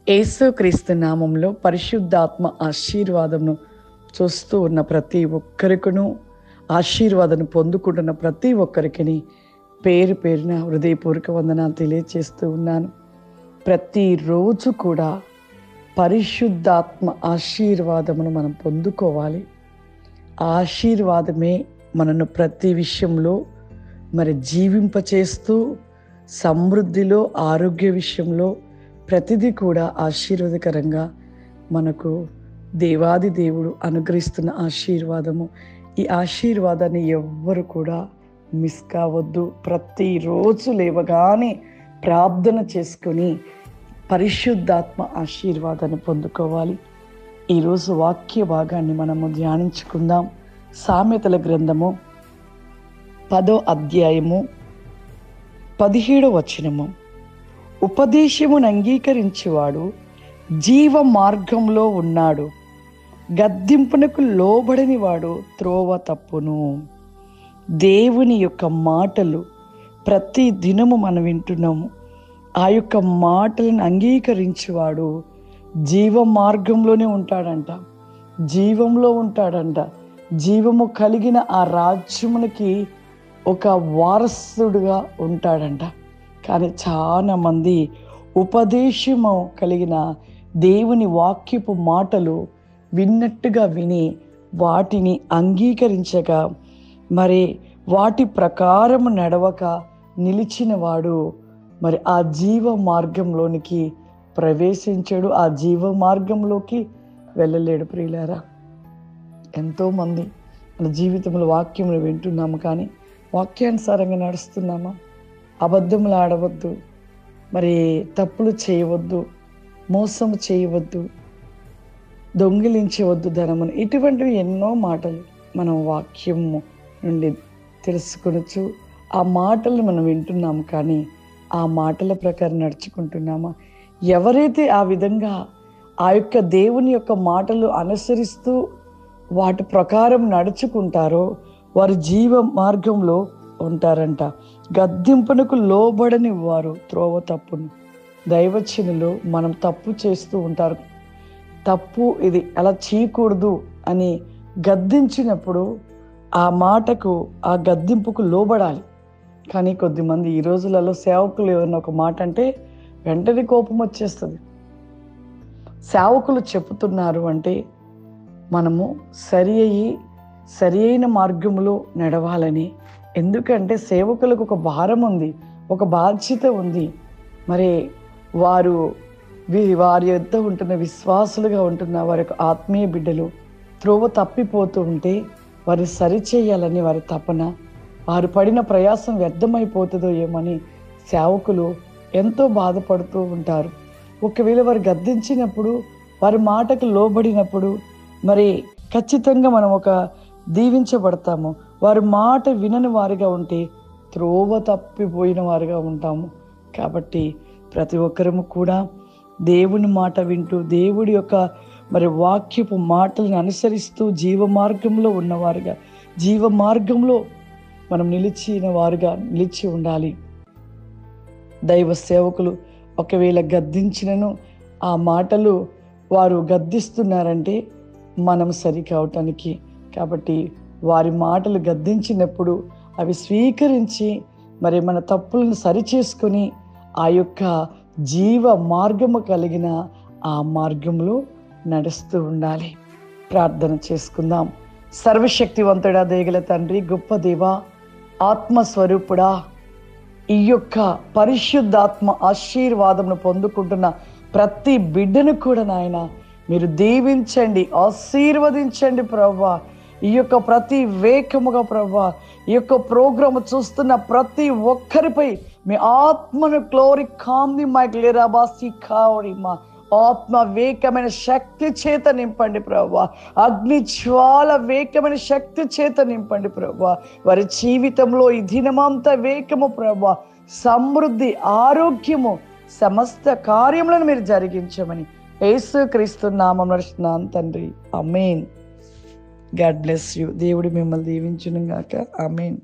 యేసుక్రీస్తు నామంలో పరిశుద్ధాత్మ ఆశీర్వాదమును చూస్తూ ఉన్న ప్రతి ఒక్కరికును, ఆశీర్వాదం పొందుకుంటున్న ప్రతి ఒక్కరికి పేరు పేరున హృదయపూర్వక వందనాలు తెలియజేస్తూ ఉన్నాను. ప్రతిరోజు కూడా పరిశుద్ధాత్మ ఆశీర్వాదమును మనం పొందుకోవాలి. ఆశీర్వాదమే మనను ప్రతి విషయంలో జీవింపచేస్తూ, సమృద్ధిలో, ఆరోగ్య విషయంలో ప్రతిదీ కూడా ఆశీర్వాదకరంగా మనకు దేవాది దేవుడు అనుగ్రహిస్తున్న ఆశీర్వాదము. ఈ ఆశీర్వాదాన్ని ఎవ్వరు కూడా మిస్ కావద్దు. ప్రతిరోజు లేవగానే ప్రార్థన చేసుకొని పరిశుద్ధాత్మ ఆశీర్వాదాన్ని పొందుకోవాలి. ఈరోజు వాక్య భాగాన్ని మనము ధ్యానించుకుందాం. సామెతల గ్రంథము 10వ అధ్యాయము 17వ వచనము. ఉపదేశమును అంగీకరించువాడు జీవ మార్గంలో ఉన్నాడు, గద్దింపునకు లోబడని వాడు త్రోవ తప్పును. దేవుని యొక్క మాటలు ప్రతి దినము మనం వింటున్నాము. ఆ యొక్క మాటలను అంగీకరించేవాడు జీవ మార్గంలోనే ఉంటాడంట, జీవంలో ఉంటాడంట. జీవము కలిగిన ఆ రాజ్యమునికి ఒక వారసుడుగా ఉంటాడంట. కానీ చాలా మంది ఉపదేశము కలిగిన దేవుని వాక్యపు మాటలు విన్నట్టుగా విని వాటిని అంగీకరించక వాటి ప్రకారము నడవక నిలిచిన వాడు ఆ జీవ మార్గంలోనికి ప్రవేశించాడు, ఆ జీవ మార్గంలోకి వెళ్ళలేడు. ప్రియులారా, ఎంతోమంది మన జీవితంలో వాక్యములు వింటున్నాము, కానీ వాక్యానుసారంగా నడుస్తున్నామా? అబద్ధములు ఆడవద్దు, తప్పులు చేయవద్దు, మోసం చేయవద్దు, దొంగిలించవద్దు ధనమును, ఇటువంటివి ఎన్నో మాటలు మనం వాక్యము నుండి తెలుసుకొనొచ్చు. ఆ మాటలు మనం వింటున్నాము, కానీ ఆ మాటల ప్రకారం నడుచుకుంటున్నామా? ఎవరైతే ఆ విధంగా ఆ యొక్క దేవుని యొక్క మాటలు అనుసరిస్తూ వాటి ప్రకారం నడుచుకుంటారో వారు జీవ మార్గంలో ఉంటారంట. గద్దింపునకు లోబడని వారు త్రోవ తప్పును. దైవజనులు మనం తప్పు చేస్తూ ఉంటారు, తప్పు ఇది అలా చేయకూడదు అని గద్దించినప్పుడు ఆ మాటకు, ఆ గద్దింపుకు లోబడాలి. కానీ కొద్దిమంది ఈ రోజులలో సేవకులు ఏమన్నా ఒక మాట అంటే వెంటనే కోపం వచ్చేస్తుంది. సేవకులు చెబుతున్నారు అంటే మనము సరి అయిన మార్గంలో నడవాలని. ఎందుకంటే సేవకులకు ఒక భారం ఉంది, ఒక బాధ్యత ఉంది. వారి యొద్ద ఉంటున్న విశ్వాసులుగా ఉంటున్న వారి యొక్క ఆత్మీయ బిడ్డలు త్రోవ తప్పిపోతూ ఉంటే వారు సరిచేయాలని వారి తపన. వారు పడిన ప్రయాసం వ్యర్థమైపోతుందో ఏమని సేవకులు ఎంతో బాధపడుతూ ఉంటారు. ఒకవేళ వారు గద్దించినప్పుడు, వారి మాటకు లోబడినప్పుడు ఖచ్చితంగా మనం దీవించబడతాము. వారి మాట వినని వారిగా ఉంటే త్రోవ తప్పిపోయిన వారిగా ఉంటాము. కాబట్టి ప్రతి ఒక్కరము కూడా దేవుని మాట వింటూ, దేవుడి యొక్క వాక్యపు మాటలను అనుసరిస్తూ జీవ మార్గంలో ఉన్నవారుగా, జీవ మార్గంలో మనం నిలిచి ఉండాలి. దైవ సేవకులు ఒకవేళ గద్దించినను ఆ మాటలు వారు గద్దిస్తున్నారంటే మనం సరి కావటానికి. కాబట్టి వారి మాటలు గద్దించినప్పుడు అవి స్వీకరించి మన తప్పులను సరిచేసుకొని ఆ యొక్క జీవ మార్గము కలిగిన ఆ మార్గంలో నడుస్తూ ఉండాలి. ప్రార్థన చేసుకుందాం. సర్వశక్తివంతుడా, దయగల తండ్రి, గొప్ప దేవా, ఆత్మస్వరూపుడా, ఈ యొక్క పరిశుద్ధాత్మ ఆశీర్వాదమును పొందుకుంటున్న ప్రతి బిడ్డను కూడా నాయన మీరు దీవించండి, ఆశీర్వదించండి ప్రభువా. ఈ యొక్క ప్రతి వేకముగా ప్రభువా, ఈ యొక్క ప్రోగ్రాము చూస్తున్న ప్రతి ఒక్కరిపై మీ ఆత్మను గ్లోరీ కాంది మైక్లేరాబాసి కావడిమా ఆత్మ వేకమైన శక్తి చేత నింపండి ప్రభువా. అగ్ని జ్వాల వేకమైన శక్తి చేత నింపండి ప్రభువా. వారి జీవితంలో ఈ దినమంతా వేకము ప్రభువా, సమృద్ధి, ఆరోగ్యము, సమస్త కార్యములను మీరు జరిగించమని యేసుక్రీస్తు నామమున నడుస్తున్నాను తండ్రి. ఆమేన్. God bless you. దేవుడు మిమ్మల్ని దీవించును గాక. ఆమేన్.